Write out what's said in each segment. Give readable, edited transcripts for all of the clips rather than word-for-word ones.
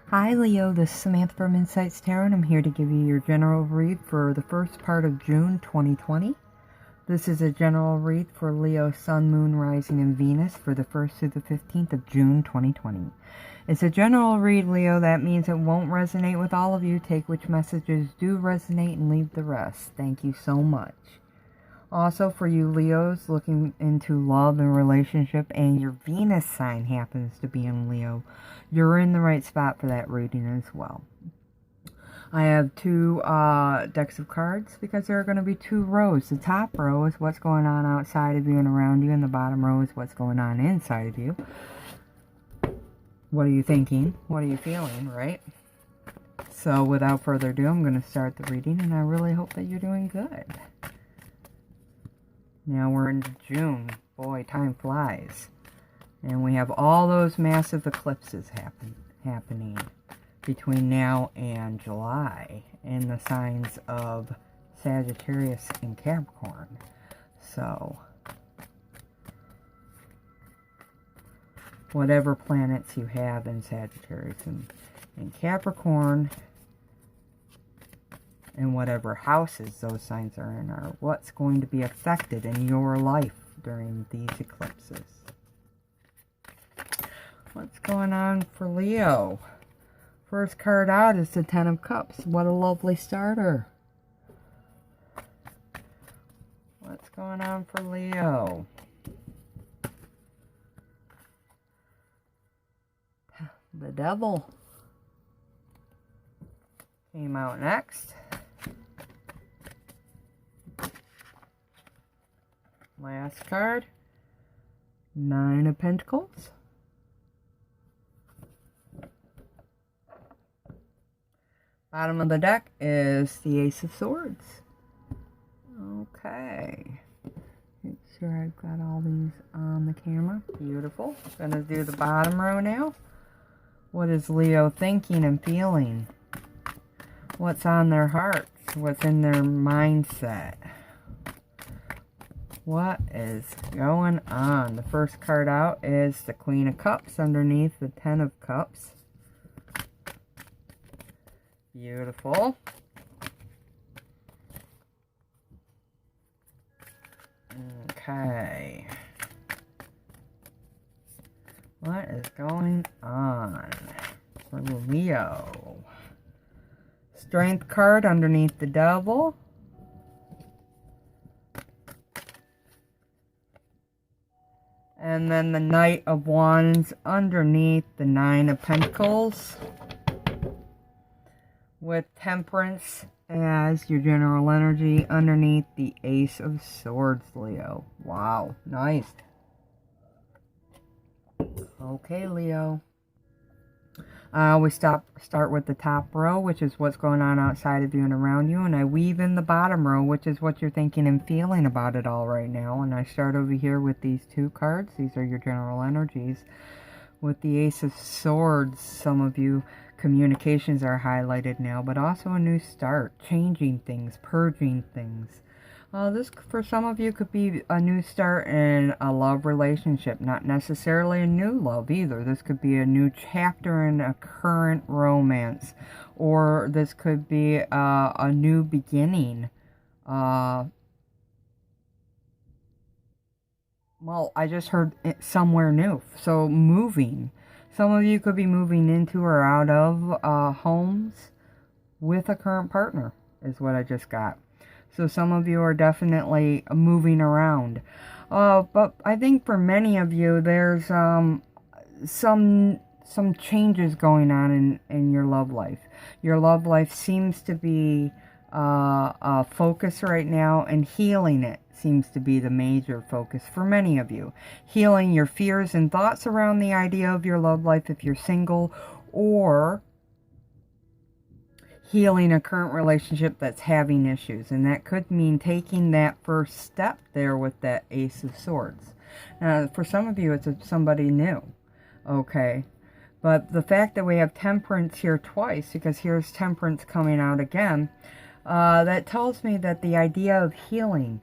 Hi Leo, this is Samantha from Insights Tarot, and I'm here to give you your general read for the first part of June 2020. This is a general read for Leo, Sun, Moon, Rising, and Venus for the 1st through the 15th of June 2020. It's a general read, Leo. That means it won't resonate with all of you. Take which messages do resonate and leave the rest. Thank you so much. Also, for you Leos looking into love and relationship and your Venus sign happens to be in Leo, you're in the right spot for that reading as well. I have two decks of cards because there are going to be two rows. The top row is what's going on outside of you and around you, and the bottom row is what's going on inside of you. What are you thinking? What are you feeling, right? So without further ado, I'm going to start the reading, and I really hope that you're doing good. Now we're into June. Boy, time flies. And we have all those massive eclipses happening between now and July in the signs of Sagittarius and Capricorn. So, whatever planets you have in Sagittarius and Capricorn, and whatever houses those signs are in, are what's going to be affected in your life during these eclipses. What's going on for Leo? First card out is the Ten of Cups. What a lovely starter. What's going on for Leo? The Devil came out next. Last card, Nine of Pentacles. Bottom of the deck is the Ace of Swords. Okay. Make sure I've got all these on the camera. Beautiful. Gonna do the bottom row now. What is Leo thinking and feeling? What's on their hearts? What's in their mindset? What is going on? The first card out is the Queen of Cups underneath the Ten of Cups. Beautiful. Okay. What is going on for Leo? Strength card underneath the Devil. And then the Knight of Wands underneath the Nine of Pentacles. With Temperance as your general energy underneath the Ace of Swords, Leo. Wow, nice. Okay, Leo. I always start with the top row, which is what's going on outside of you and around you. And I weave in the bottom row, which is what you're thinking and feeling about it all right now. And I start over here with these two cards. These are your general energies. With the Ace of Swords, some of you, communications are highlighted now, but also a new start, changing things, purging things. This, for some of you, could be a new start in a love relationship, not necessarily a new love either. This could be a new chapter in a current romance, or this could be a new beginning. Well, I just heard it somewhere new, so moving. Some of you could be moving into or out of homes with a current partner, is what I just got. So some of you are definitely moving around. But I think for many of you, there's some changes going on in your love life. Your love life seems to be a focus right now, and healing it seems to be the major focus for many of you. Healing your fears and thoughts around the idea of your love life if you're single, or healing a current relationship that's having issues. And that could mean taking that first step there with that Ace of Swords. For some of you, it's somebody new. Okay. But the fact that we have Temperance here twice, because here's Temperance coming out again, that tells me that the idea of healing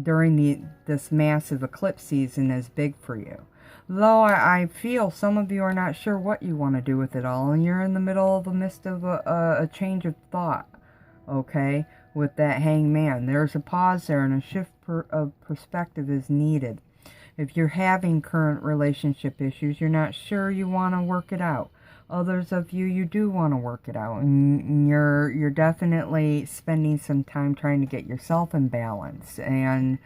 during this massive eclipse season is big for you. Though I feel some of you are not sure what you want to do with it all, and you're in the midst of a change of thought, okay, with that hangman. There's a pause there, and a shift of perspective is needed. If you're having current relationship issues, you're not sure you want to work it out. Others of you, you do want to work it out, and you're definitely spending some time trying to get yourself in balance, and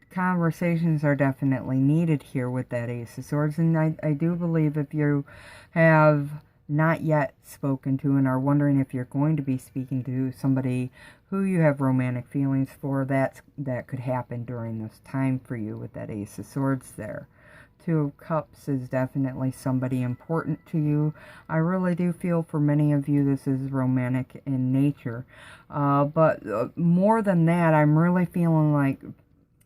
conversations are definitely needed here with that Ace of Swords. And I do believe if you have not yet spoken to and are wondering if you're going to be speaking to somebody who you have romantic feelings for, that could happen during this time for you with that Ace of Swords there. Two of Cups is definitely somebody important to you. I really do feel for many of you this is romantic in nature. But more than that, I'm really feeling like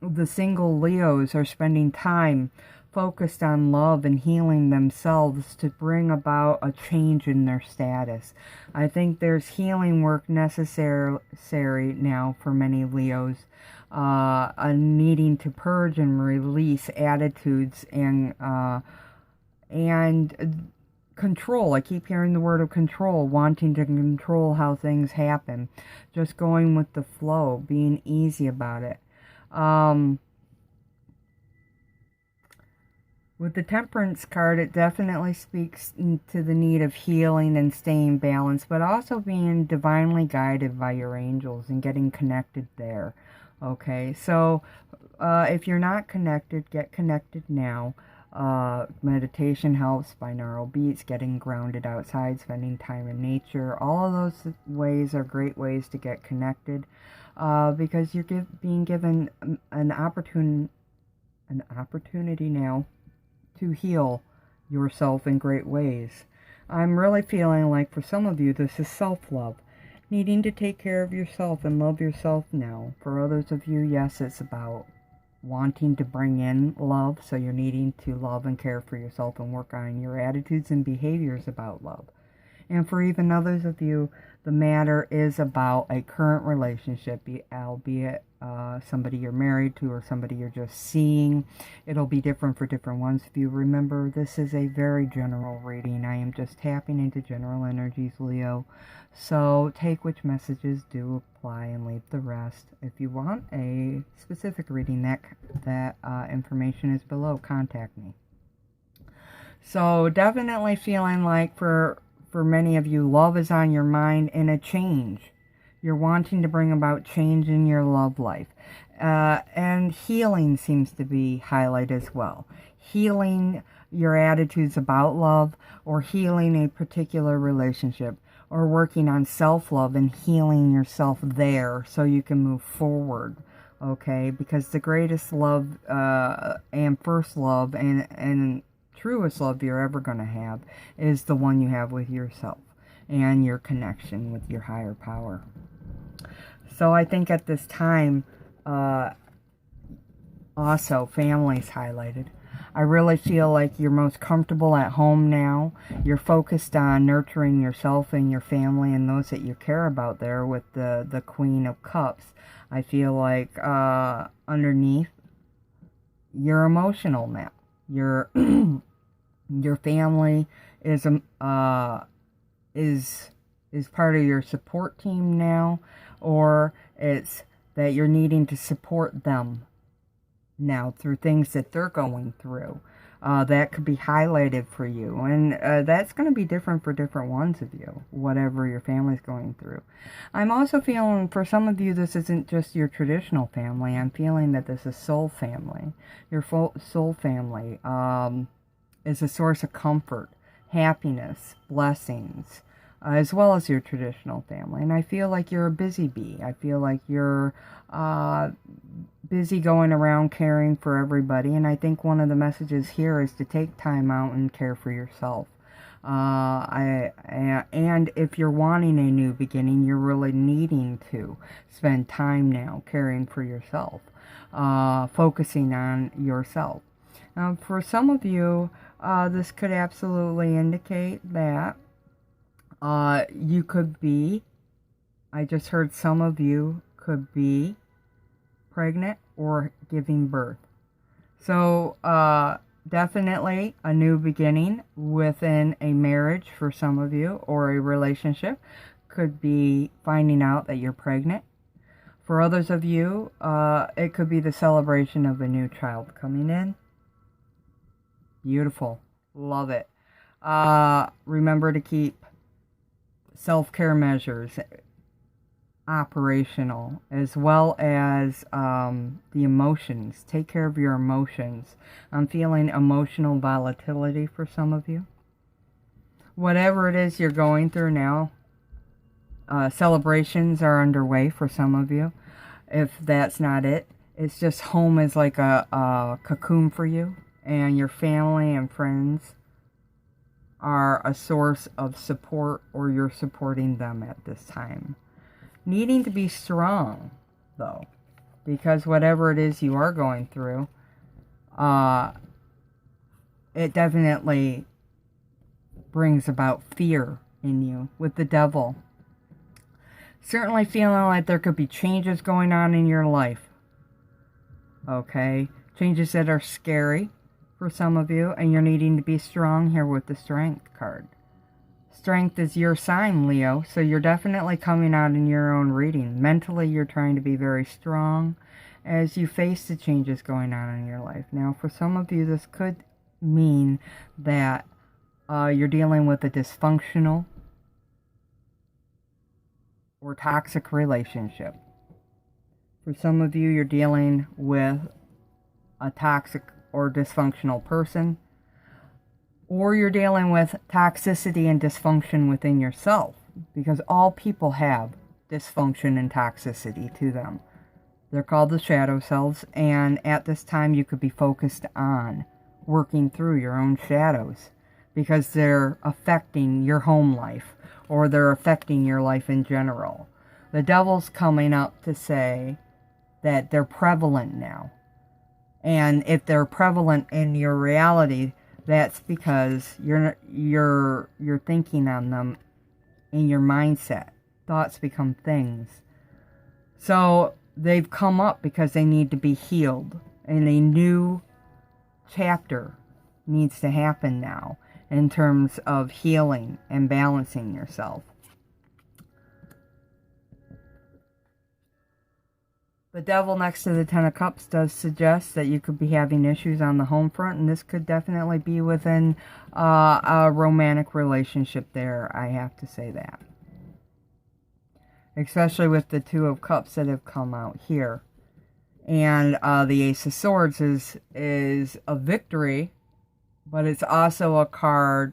the single Leos are spending time focused on love and healing themselves to bring about a change in their status. I think there's healing work necessary now for many Leos. Needing to purge and release attitudes and control. I keep hearing the word of control, wanting to control how things happen, just going with the flow, being easy about it. With the Temperance card, it definitely speaks to the need of healing and staying balanced, but also being divinely guided by your angels and getting connected there. Okay, so if you're not connected, get connected now. Meditation helps, binaural beats, getting grounded outside, spending time in nature. All of those ways are great ways to get connected because you're being given an opportunity now to heal yourself in great ways. I'm really feeling like for some of you this is self-love. Needing to take care of yourself and love yourself now. For others of you, yes, it's about wanting to bring in love. So you're needing to love and care for yourself and work on your attitudes and behaviors about love. And for even others of you, the matter is about a current relationship, albeit somebody you're married to or somebody you're just seeing. It'll be different for different ones. If you remember, this is a very general reading. I am just tapping into general energies, Leo. So take which messages do apply and leave the rest. If you want a specific reading, that information is below. Contact me. So definitely feeling like for many of you, love is on your mind and a change. You're wanting to bring about change in your love life. And healing seems to be highlighted as well. Healing your attitudes about love, or healing a particular relationship, or working on self-love and healing yourself there so you can move forward. Okay? Because the greatest love and first love and truest love you're ever going to have is the one you have with yourself and your connection with your higher power. So I think at this time, also family's highlighted. I really feel like you're most comfortable at home now. You're focused on nurturing yourself and your family and those that you care about there with the Queen of Cups. I feel like underneath, you're emotional now. Your family is part of your support team now, or it's that you're needing to support them now through things that they're going through. That could be highlighted for you, and that's going to be different for different ones of you, whatever your family's going through. I'm also feeling for some of you this isn't just your traditional family. I'm feeling that this is soul family. Your soul family is a source of comfort, happiness, blessings, as well as your traditional family. And I feel like you're a busy bee. I feel like you're busy going around caring for everybody. And I think one of the messages here is to take time out and care for yourself. And if you're wanting a new beginning, you're really needing to spend time now caring for yourself, focusing on yourself. For some of you, this could absolutely indicate that you could be, I just heard some of you could be pregnant or giving birth. So definitely a new beginning within a marriage for some of you, or a relationship. Could be finding out that you're pregnant. For others of you, it could be the celebration of a new child coming in. Beautiful. Love it. Remember to keep self-care measures operational, as well as the emotions. Take care of your emotions. I'm feeling emotional volatility for some of you. Whatever it is you're going through now, celebrations are underway for some of you. If that's not it, it's just home is like a cocoon for you, and your family and friends are a source of support, or you're supporting them at this time. Needing to be strong, though, because whatever it is you are going through, it definitely brings about fear in you with the devil. Certainly feeling like there could be changes going on in your life. Okay? Changes that are scary for some of you, and you're needing to be strong here with the Strength card. Strength is your sign, Leo, so you're definitely coming out in your own reading. Mentally, you're trying to be very strong as you face the changes going on in your life. Now, for some of you, this could mean that you're dealing with a dysfunctional or toxic relationship. For some of you, you're dealing with a toxic or dysfunctional person, or you're dealing with toxicity and dysfunction within yourself, because all people have dysfunction and toxicity to them. They're called the shadow selves, and at this time you could be focused on working through your own shadows, because they're affecting your home life, or they're affecting your life in general. The devil's coming up to say that they're prevalent now. And if they're prevalent in your reality, that's because you're thinking on them in your mindset. Thoughts become things. So they've come up because they need to be healed. And a new chapter needs to happen now in terms of healing and balancing yourself. The devil next to the Ten of Cups does suggest that you could be having issues on the home front, and this could definitely be within a romantic relationship there, I have to say that. Especially with the Two of Cups that have come out here. And the Ace of Swords is a victory, but it's also a card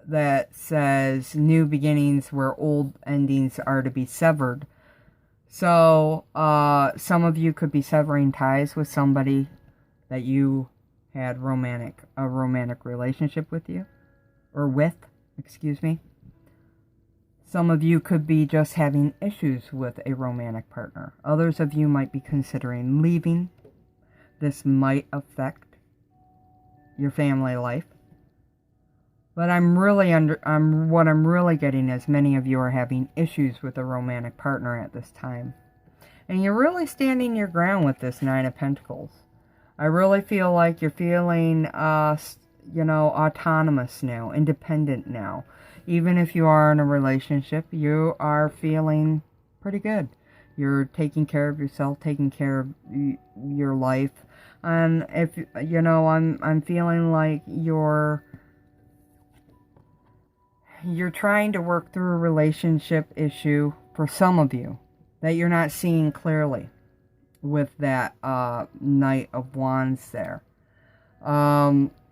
that says new beginnings where old endings are to be severed. So, some of you could be severing ties with somebody that you had a romantic relationship with you, or with, excuse me. Some of you could be just having issues with a romantic partner. Others of you might be considering leaving. This might affect your family life. But what I'm really getting is many of you are having issues with a romantic partner at this time. And you're really standing your ground with this Nine of Pentacles. I really feel like you're feeling, autonomous now, independent now. Even if you are in a relationship, you are feeling pretty good. You're taking care of yourself, taking care of your life. And if, I'm feeling like you're trying to work through a relationship issue for some of you that you're not seeing clearly with that Knight of Wands there.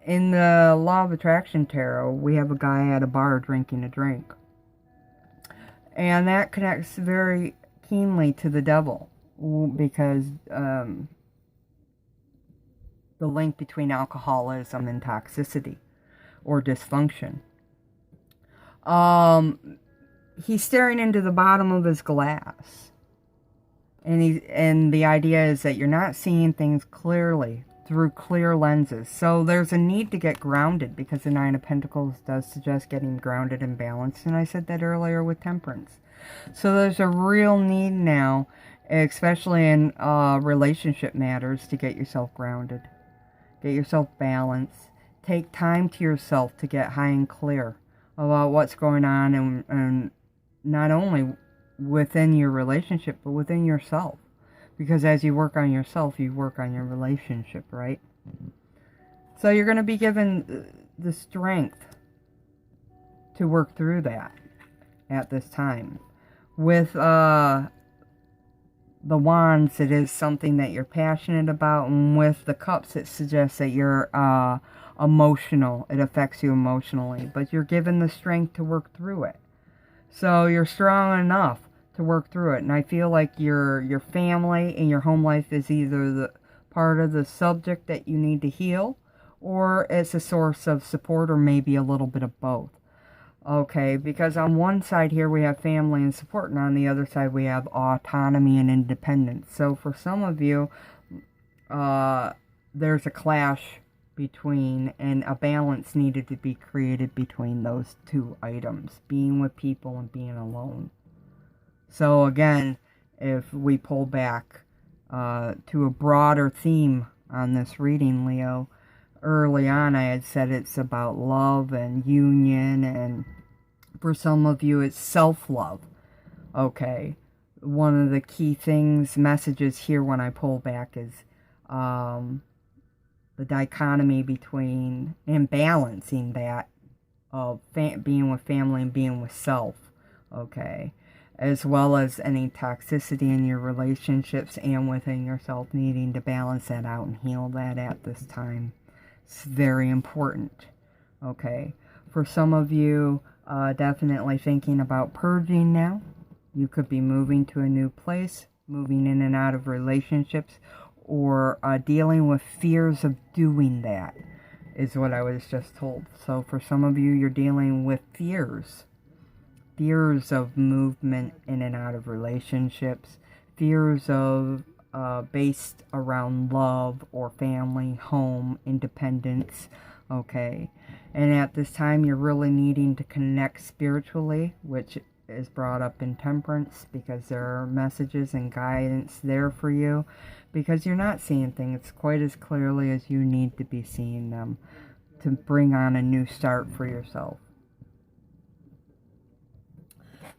In the Law of Attraction Tarot, we have a guy at a bar drinking a drink. And that connects very keenly to the devil, because the link between alcoholism and toxicity or dysfunction. He's staring into the bottom of his glass. And the idea is that you're not seeing things clearly through clear lenses. So there's a need to get grounded, because the Nine of Pentacles does suggest getting grounded and balanced. And I said that earlier with Temperance. So there's a real need now, especially in relationship matters, to get yourself grounded. Get yourself balanced. Take time to yourself to get high and clear about what's going on, and not only within your relationship, but within yourself. Because as you work on yourself, you work on your relationship, right? So you're going to be given the strength to work through that at this time. With the wands, it is something that you're passionate about, and with the cups, it suggests that you're emotional. It affects you emotionally, but you're given the strength to work through it. So you're strong enough to work through it, and I feel like your family and your home life is either the part of the subject that you need to heal, or it's a source of support, or maybe a little bit of both. Okay, because on one side here we have family and support, and on the other side we have autonomy and independence. So for some of you, there's a clash between, and a balance needed to be created between those two items, being with people and being alone. So again, if we pull back to a broader theme on this reading, Leo, early on I had said it's about love and union, and for some of you it's self-love. Okay, one of the key things, messages here when I pull back is the dichotomy between, and balancing that of being with family and being with self, okay, as well as any toxicity in your relationships and within yourself, needing to balance that out and heal that at this time. It's very important, okay? For some of you, definitely thinking about purging now. You could be moving to a new place, moving in and out of relationships, or dealing with fears of doing that, is what I was just told. So for some of you, you're dealing with fears of movement in and out of relationships, fears of based around love or family, home, independence, okay? And at this time, you're really needing to connect spiritually, which is brought up in Temperance, because there are messages and guidance there for you, because you're not seeing things quite as clearly as you need to be seeing them to bring on a new start for yourself.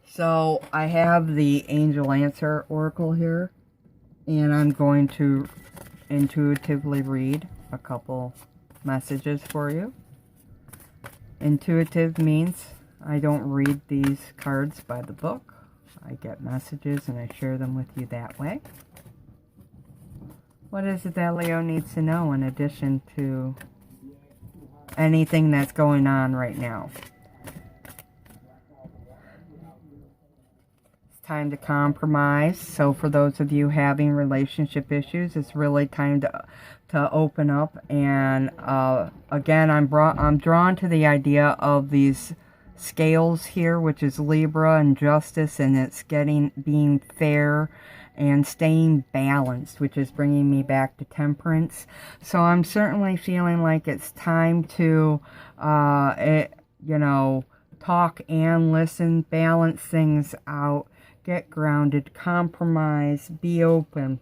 So I have the Angel Answer Oracle here, and I'm going to intuitively read a couple messages for you. Intuitive means I don't read these cards by the book. I get messages and I share them with you that way. What is it that Leo needs to know in addition to anything that's going on right now? Time to compromise. So for those of you having relationship issues, it's really time to open up. And again, I'm drawn to the idea of these scales here, which is Libra and justice, and it's being fair and staying balanced, which is bringing me back to Temperance. So I'm certainly feeling like it's time to talk and listen, balance things out. Get grounded, compromise, be open.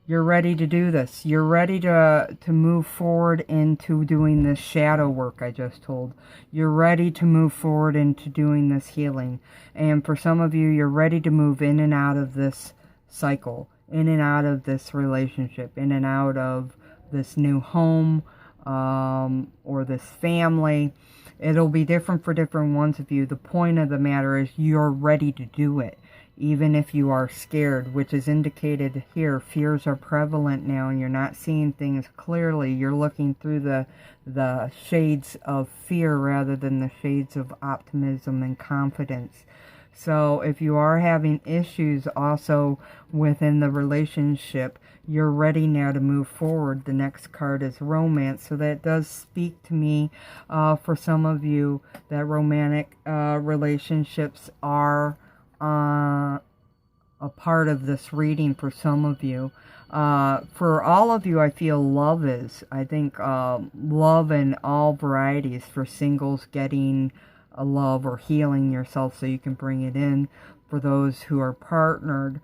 You're ready to do this. You're ready to move forward into doing this shadow work I just told. You're ready to move forward into doing this healing. And for some of you, you're ready to move in and out of this cycle, in and out of this relationship, in and out of this new home, or this family. It'll be different for different ones of you. The point of the matter is you're ready to do it, even if you are scared, which is indicated here. Fears are prevalent now, and you're not seeing things clearly. You're looking through the shades of fear rather than the shades of optimism and confidence. So if you are having issues also within the relationship, you're ready now to move forward. The next card is Romance. So that does speak to me for some of you that romantic relationships are a part of this reading for some of you. For all of you, I feel love is. I think love in all varieties. For singles, getting a love or healing yourself so you can bring it in. For those who are partnered,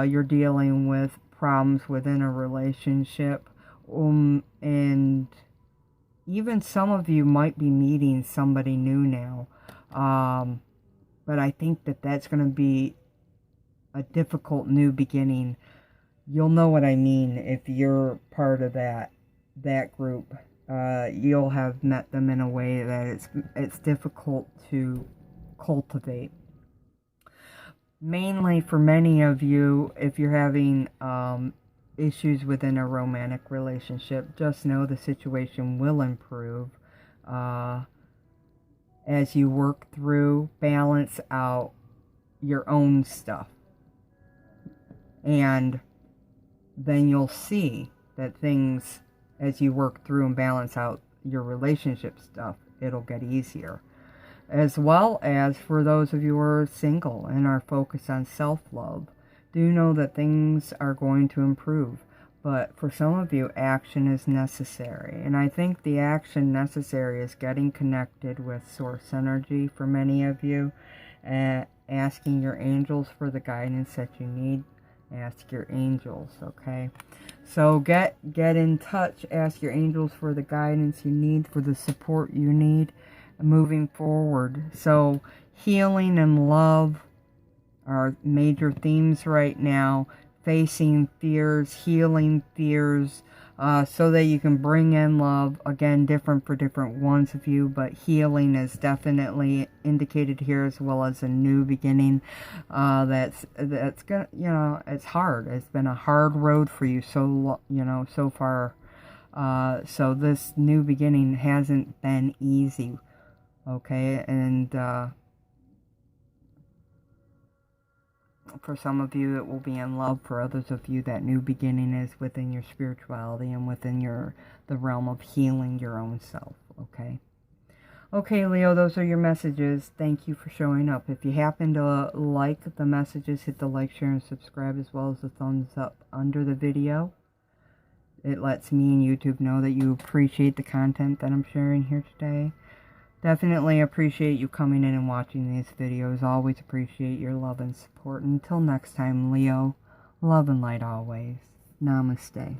you're dealing with problems within a relationship, And even some of you might be meeting somebody new now. But I think that that's going to be a difficult new beginning. You'll know what I mean if you're part of that group. You'll have met them in a way that it's difficult to cultivate. Mainly for many of you, if you're having issues within a romantic relationship, just know the situation will improve as you work through, balance out your own stuff. And then you'll see that things, as you work through and balance out your relationship stuff, it'll get easier. As well as for those of you who are single and are focused on self-love, do know that things are going to improve. But for some of you, action is necessary. And I think the action necessary is getting connected with source energy for many of you. Asking your angels for the guidance that you need. Ask your angels, okay? So get in touch. Ask your angels for the guidance you need, for the support you need moving forward. So healing and love are major themes right now. Facing fears, healing fears, so that you can bring in love. Again, different for different ones of you, but healing is definitely indicated here, as well as a new beginning. That's gonna, it's hard. It's been a hard road for you so far. So this new beginning hasn't been easy. Okay, and for some of you, it will be in love. For others of you, that new beginning is within your spirituality and within the realm of healing your own self, okay? Okay, Leo, those are your messages. Thank you for showing up. If you happen to like the messages, hit the like, share, and subscribe, as well as the thumbs up under the video. It lets me and YouTube know that you appreciate the content that I'm sharing here today. Definitely appreciate you coming in and watching these videos. Always appreciate your love and support. Until next time, Leo, love and light always. Namaste.